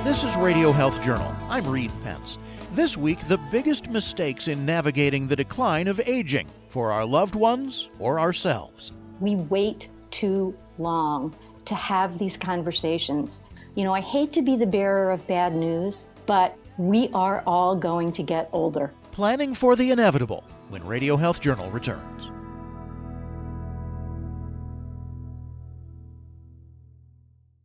This is Radio Health Journal. I'm Reed Pence. This week, the biggest mistakes in navigating the decline of aging for our loved ones or ourselves. We wait too long to have these conversations. You know, I hate to be the bearer of bad news, but we are all going to get older. Planning for the inevitable when Radio Health Journal returns.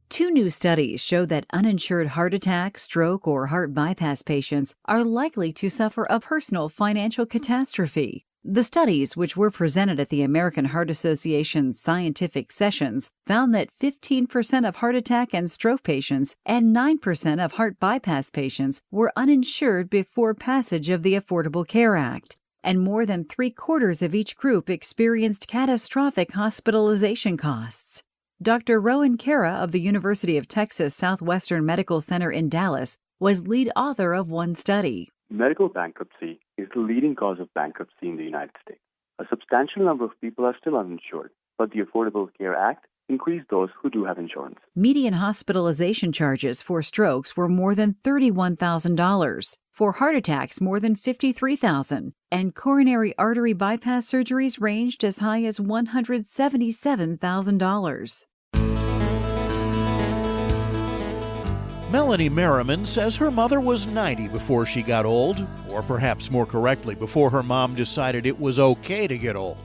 Two new studies show that uninsured heart attack, stroke, or heart bypass patients are likely to suffer a personal financial catastrophe. The studies, which were presented at the American Heart Association's scientific sessions, found that 15% of heart attack and stroke patients and 9% of heart bypass patients were uninsured before passage of the Affordable Care Act, and more than 3/4 of each group experienced catastrophic hospitalization costs. Dr. Rowan Kara of the University of Texas Southwestern Medical Center in Dallas was lead author of one study. Medical bankruptcy is the leading cause of bankruptcy in the United States. A substantial number of people are still uninsured, but the Affordable Care Act increased those who do have insurance. Median hospitalization charges for strokes were more than $31,000, for heart attacks more than $53,000, and coronary artery bypass surgeries ranged as high as $177,000. Melanie Merriman says her mother was 90 before she got old, or perhaps more correctly, before her mom decided it was okay to get old.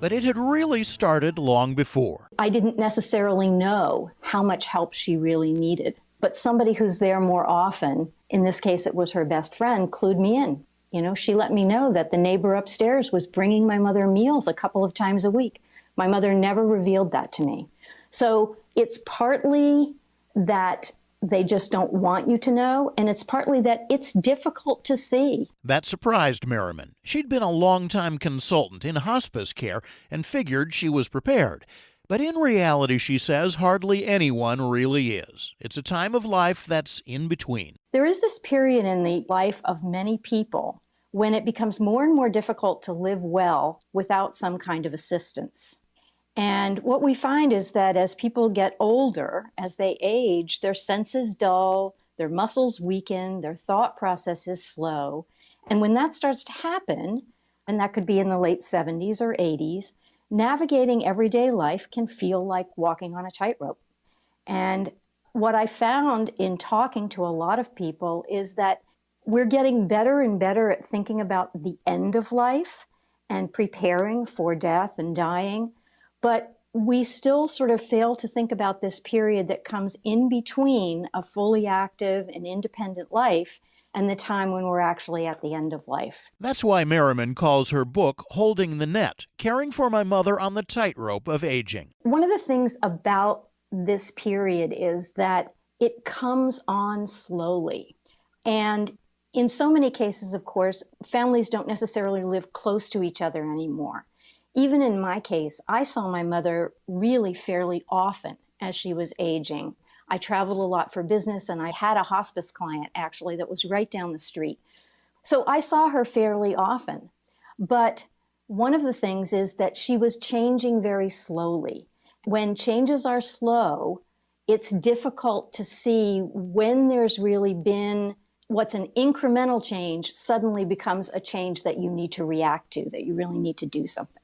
But it had really started long before. I didn't necessarily know how much help she really needed, but somebody who's there more often, in this case it was her best friend, clued me in. You know, she let me know that the neighbor upstairs was bringing my mother meals a couple of times a week. My mother never revealed that to me. So it's partly that they just don't want you to know, and it's partly that it's difficult to see. That surprised Merriman. She'd been a long-time consultant in hospice care and figured she was prepared. But in reality, she says, hardly anyone really is. It's a time of life that's in between. There is this period in the life of many people when it becomes more and more difficult to live well without some kind of assistance. And what we find is that as people get older, as they age, their senses dull, their muscles weaken, their thought process is slow. And when that starts to happen, and that could be in the late 70s or 80s, navigating everyday life can feel like walking on a tightrope. And what I found in talking to a lot of people is that we're getting better and better at thinking about the end of life and preparing for death and dying. But we still sort of fail to think about this period that comes in between a fully active and independent life and the time when we're actually at the end of life. That's why Merriman calls her book Holding the Net, Caring for My Mother on the Tightrope of Aging. One of the things about this period is that it comes on slowly. And in so many cases, of course, families don't necessarily live close to each other anymore. Even in my case, I saw my mother really fairly often as she was aging. I traveled a lot for business, and I had a hospice client actually that was right down the street. So I saw her fairly often. But one of the things is that she was changing very slowly. When changes are slow, it's difficult to see when there's really been what's an incremental change suddenly becomes a change that you need to react to, that you really need to do something.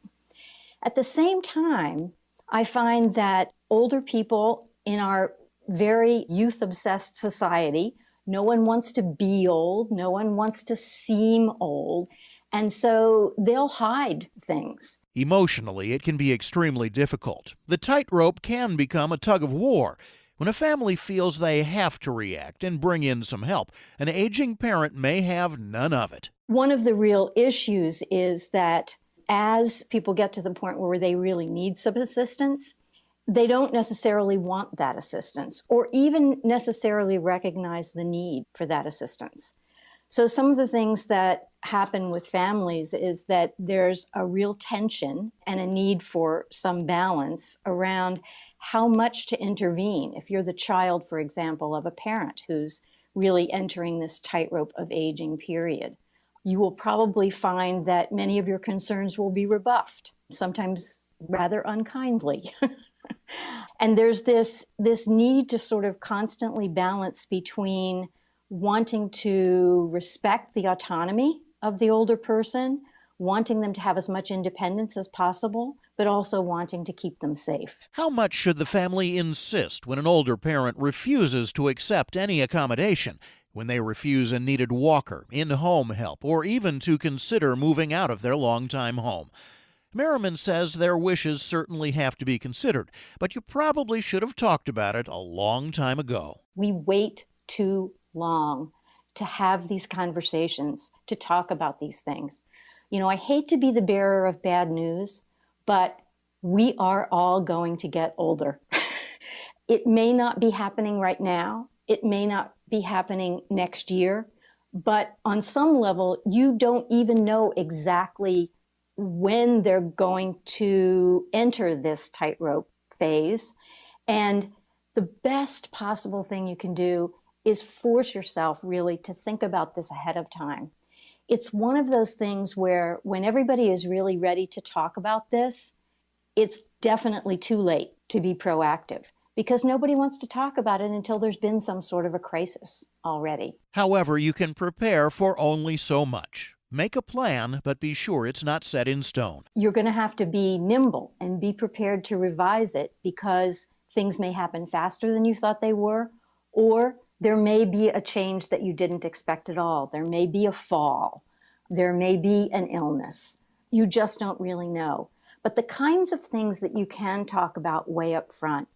At the same time, I find that older people in our very youth-obsessed society, no one wants to be old, no one wants to seem old, and so they'll hide things. Emotionally, it can be extremely difficult. The tightrope can become a tug of war. When a family feels they have to react and bring in some help, an aging parent may have none of it. One of the real issues is that as people get to the point where they really need some assistance, they don't necessarily want that assistance or even necessarily recognize the need for that assistance. So some of the things that happen with families is that there's a real tension and a need for some balance around how much to intervene. If you're the child, for example, of a parent who's really entering this tightrope of aging period, you will probably find that many of your concerns will be rebuffed, sometimes rather unkindly. And there's this need to sort of constantly balance between wanting to respect the autonomy of the older person, wanting them to have as much independence as possible, but also wanting to keep them safe. How much should the family insist when an older parent refuses to accept any accommodation, when they refuse a needed walker, in-home help, or even to consider moving out of their longtime home? Merriman says their wishes certainly have to be considered, but you probably should have talked about it a long time ago. We wait too long to have these conversations, to talk about these things. You know, I hate to be the bearer of bad news, but we are all going to get older. It may not be happening right now. It may not be happening next year, but on some level, you don't even know exactly when they're going to enter this tightrope phase. And the best possible thing you can do is force yourself really to think about this ahead of time. It's one of those things where when everybody is really ready to talk about this, it's definitely too late to be proactive because nobody wants to talk about it until there's been some sort of a crisis already. However, you can prepare for only so much. Make a plan, but be sure it's not set in stone. You're going to have to be nimble and be prepared to revise it because things may happen faster than you thought they were, or there may be a change that you didn't expect at all. There may be a fall. There may be an illness. You just don't really know. But the kinds of things that you can talk about way up front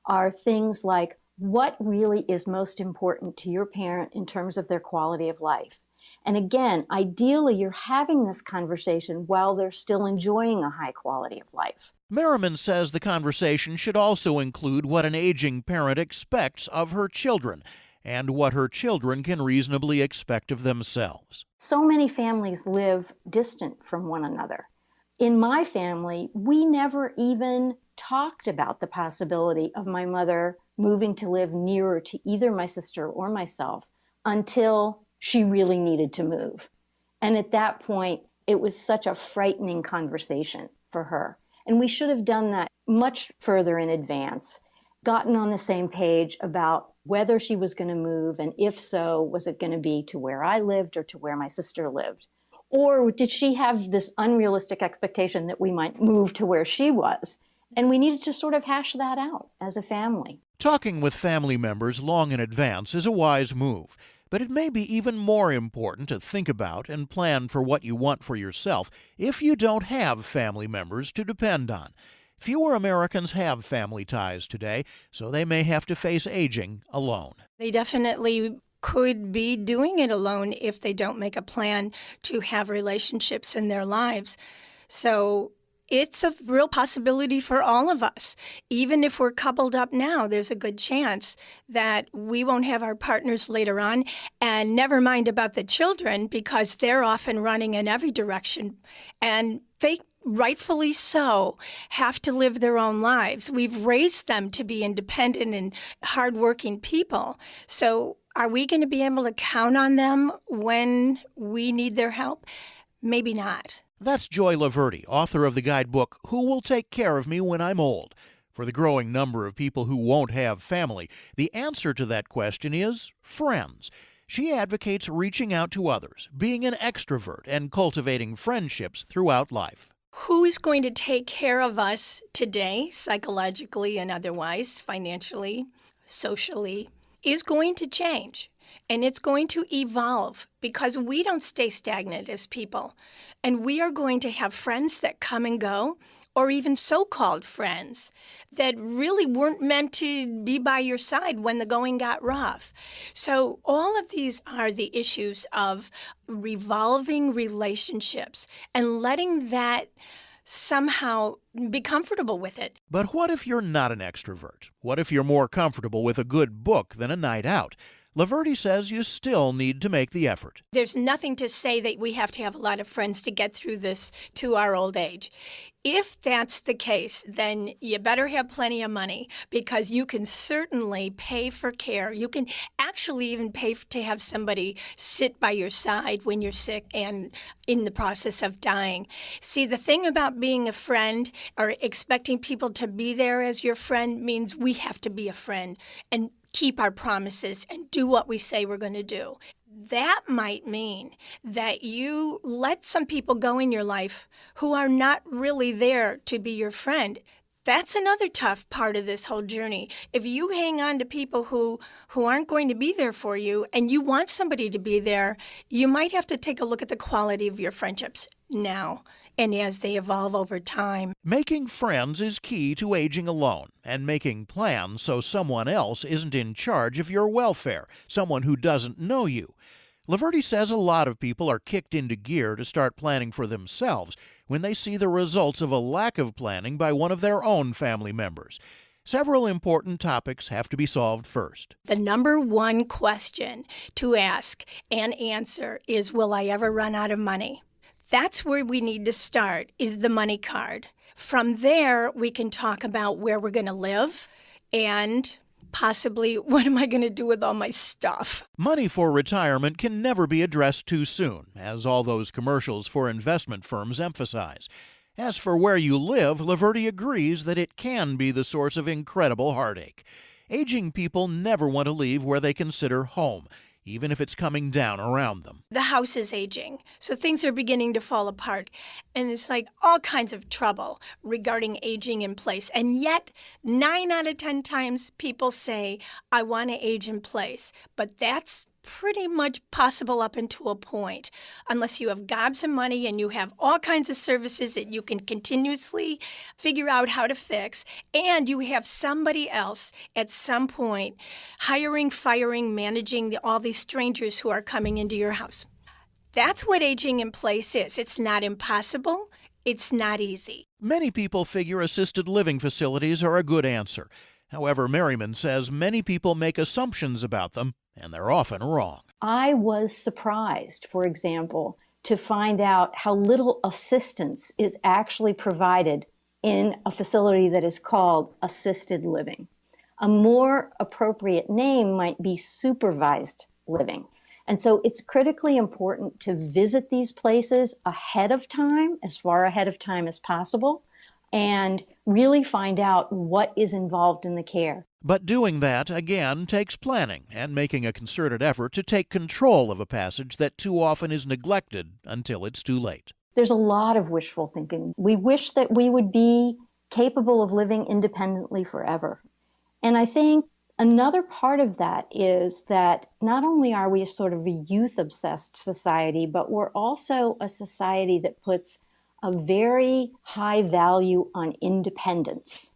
are things like what really is most important to your parent in terms of their quality of life. And again, ideally, you're having this conversation while they're still enjoying a high quality of life. Merriman says the conversation should also include what an aging parent expects of her children and what her children can reasonably expect of themselves. So many families live distant from one another. In my family, we never even talked about the possibility of my mother moving to live nearer to either my sister or myself until she really needed to move. And at that point, it was such a frightening conversation for her. And we should have done that much further in advance, gotten on the same page about whether she was going to move, and if so, was it going to be to where I lived or to where my sister lived? Or did she have this unrealistic expectation that we might move to where she was? And we needed to sort of hash that out as a family. Talking with family members long in advance is a wise move. But it may be even more important to think about and plan for what you want for yourself if you don't have family members to depend on. Fewer Americans have family ties today, so they may have to face aging alone. They definitely could be doing it alone if they don't make a plan to have relationships in their lives. So it's a real possibility for all of us. Even if we're coupled up now, there's a good chance that we won't have our partners later on. And never mind about the children, because they're often running in every direction. And they rightfully so have to live their own lives. We've raised them to be independent and hardworking people. So are we going to be able to count on them when we need their help? Maybe not. That's Joy Laverde, author of the guidebook, Who Will Take Care of Me When I'm Old? For the growing number of people who won't have family, the answer to that question is friends. She advocates reaching out to others, being an extrovert, and cultivating friendships throughout life. Who is going to take care of us today, psychologically and otherwise, financially, socially, is going to change. And it's going to evolve because we don't stay stagnant as people. And we are going to have friends that come and go, or even so-called friends that really weren't meant to be by your side when the going got rough. So all of these are the issues of revolving relationships and letting that somehow be comfortable with it. But what if you're not an extrovert? What if you're more comfortable with a good book than a night out? Laverty says you still need to make the effort. There's nothing to say that we have to have a lot of friends to get through this to our old age. If that's the case, then you better have plenty of money, because you can certainly pay for care. You can actually even pay to have somebody sit by your side when you're sick and in the process of dying. See, the thing about being a friend or expecting people to be there as your friend means we have to be a friend and keep our promises and do what we say we're going to do. That might mean that you let some people go in your life who are not really there to be your friend. That's another tough part of this whole journey. If you hang on to people who aren't going to be there for you and you want somebody to be there, you might have to take a look at the quality of your friendships now and as they evolve over time. Making friends is key to aging alone, and making plans so someone else isn't in charge of your welfare, someone who doesn't know you. Laverty says a lot of people are kicked into gear to start planning for themselves when they see the results of a lack of planning by one of their own family members. Several important topics have to be solved first. The number one question to ask and answer is, will I ever run out of money? That's where we need to start, is the money card. From there, we can talk about where we're going to live and possibly what am I going to do with all my stuff. Money for retirement can never be addressed too soon, as all those commercials for investment firms emphasize. As for where you live, Laverty agrees that it can be the source of incredible heartache. Aging people never want to leave where they consider home, even if it's coming down around them. The house is aging, so things are beginning to fall apart. And it's like all kinds of trouble regarding aging in place. And yet, 9 out of 10 times people say, I want to age in place. But that's pretty much possible up until a point, unless you have gobs of money and you have all kinds of services that you can continuously figure out how to fix, and you have somebody else at some point hiring, firing, managing all these strangers who are coming into your house. That's what aging in place is. It's not impossible. It's not easy. Many people figure assisted living facilities are a good answer. However, Merriman says many people make assumptions about them, and they're often wrong. I was surprised, for example, to find out how little assistance is actually provided in a facility that is called assisted living. A more appropriate name might be supervised living. And so it's critically important to visit these places ahead of time, as far ahead of time as possible, and really find out what is involved in the care. But doing that, again, takes planning and making a concerted effort to take control of a passage that too often is neglected until it's too late. There's a lot of wishful thinking. We wish that we would be capable of living independently forever. And I think another part of that is that not only are we a sort of a youth-obsessed society, but we're also a society that puts a very high value on independence.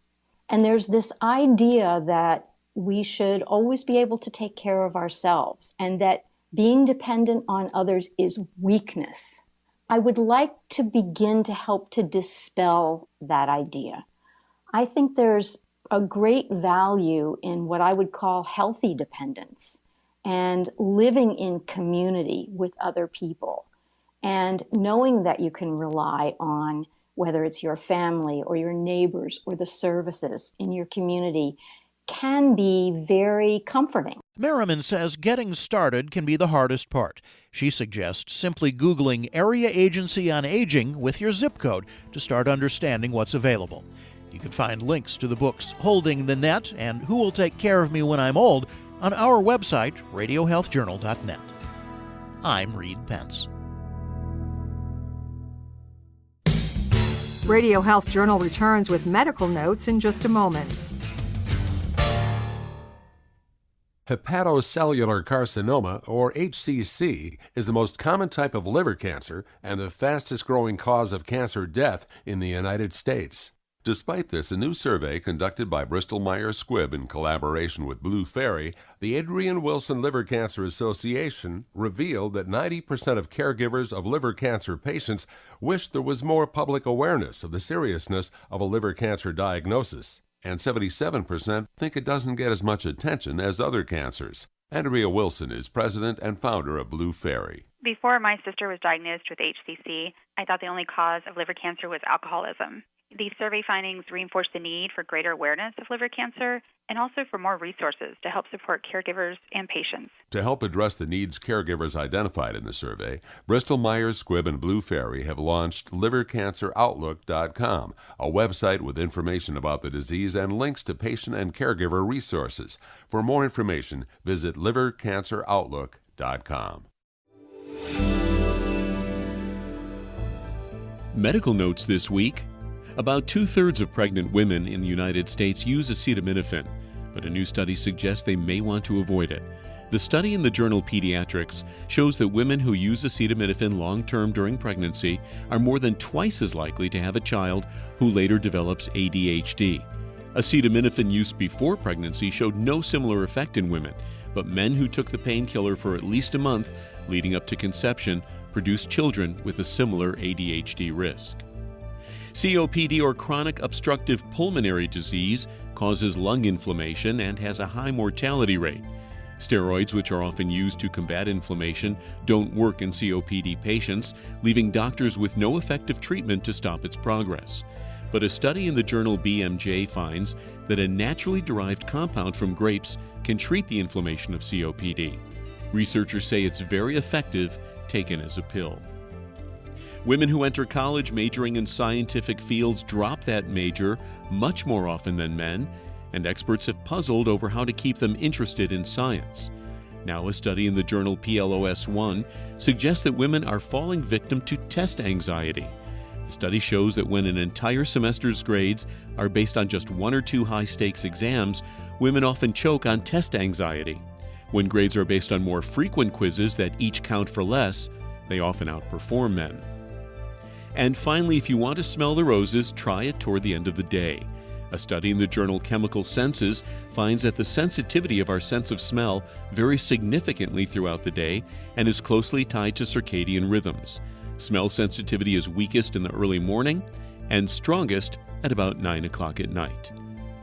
And there's this idea that we should always be able to take care of ourselves and that being dependent on others is weakness. I would like to begin to help to dispel that idea. I think there's a great value in what I would call healthy dependence and living in community with other people and knowing that you can rely on whether it's your family or your neighbors or the services in your community can be very comforting. Merriman says getting started can be the hardest part. She suggests simply Googling Area Agency on Aging with your zip code to start understanding what's available. You can find links to the books Holding the Net and Who Will Take Care of Me When I'm Old on our website, radiohealthjournal.net. I'm Reed Pence. Radio Health Journal returns with medical notes in just a moment. Hepatocellular carcinoma, or HCC, is the most common type of liver cancer and the fastest growing cause of cancer death in the United States. Despite this, a new survey conducted by Bristol-Myers Squibb in collaboration with Blue Ferry, the Adrian Wilson Liver Cancer Association, revealed that 90% of caregivers of liver cancer patients wish there was more public awareness of the seriousness of a liver cancer diagnosis, and 77% think it doesn't get as much attention as other cancers. Andrea Wilson is president and founder of Blue Fairy. Before my sister was diagnosed with HCC, I thought the only cause of liver cancer was alcoholism. These survey findings reinforce the need for greater awareness of liver cancer and also for more resources to help support caregivers and patients. To help address the needs caregivers identified in the survey, Bristol Myers Squibb and Blue Fairy have launched livercanceroutlook.com, a website with information about the disease and links to patient and caregiver resources. For more information, visit livercanceroutlook.com. Medical notes this week. About 2/3 of pregnant women in the United States use acetaminophen, but a new study suggests they may want to avoid it. The study in the journal Pediatrics shows that women who use acetaminophen long-term during pregnancy are more than twice as likely to have a child who later develops ADHD. Acetaminophen use before pregnancy showed no similar effect in women, but men who took the painkiller for at least a month leading up to conception produced children with a similar ADHD risk. COPD, or chronic obstructive pulmonary disease, causes lung inflammation and has a high mortality rate. Steroids, which are often used to combat inflammation, don't work in COPD patients, leaving doctors with no effective treatment to stop its progress. But a study in the journal BMJ finds that a naturally derived compound from grapes can treat the inflammation of COPD. Researchers say it's very effective taken as a pill. Women who enter college majoring in scientific fields drop that major much more often than men, and experts have puzzled over how to keep them interested in science. Now, a study in the journal PLOS-1 suggests that women are falling victim to test anxiety. The study shows that when an entire semester's grades are based on just one or two high-stakes exams, women often choke on test anxiety. When grades are based on more frequent quizzes that each count for less, they often outperform men. And finally, if you want to smell the roses, try it toward the end of the day. A study in the journal Chemical Senses finds that the sensitivity of our sense of smell varies significantly throughout the day and is closely tied to circadian rhythms. Smell sensitivity is weakest in the early morning and strongest at about 9 o'clock at night.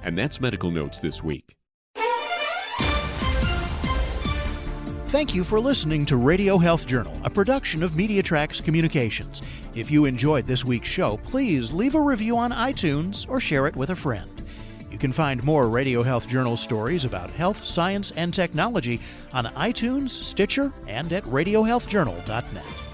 And that's Medical Notes this week. Thank you for listening to Radio Health Journal, a production of MediaTrax Communications. If you enjoyed this week's show, please leave a review on iTunes or share it with a friend. You can find more Radio Health Journal stories about health, science, and technology on iTunes, Stitcher, and at radiohealthjournal.net.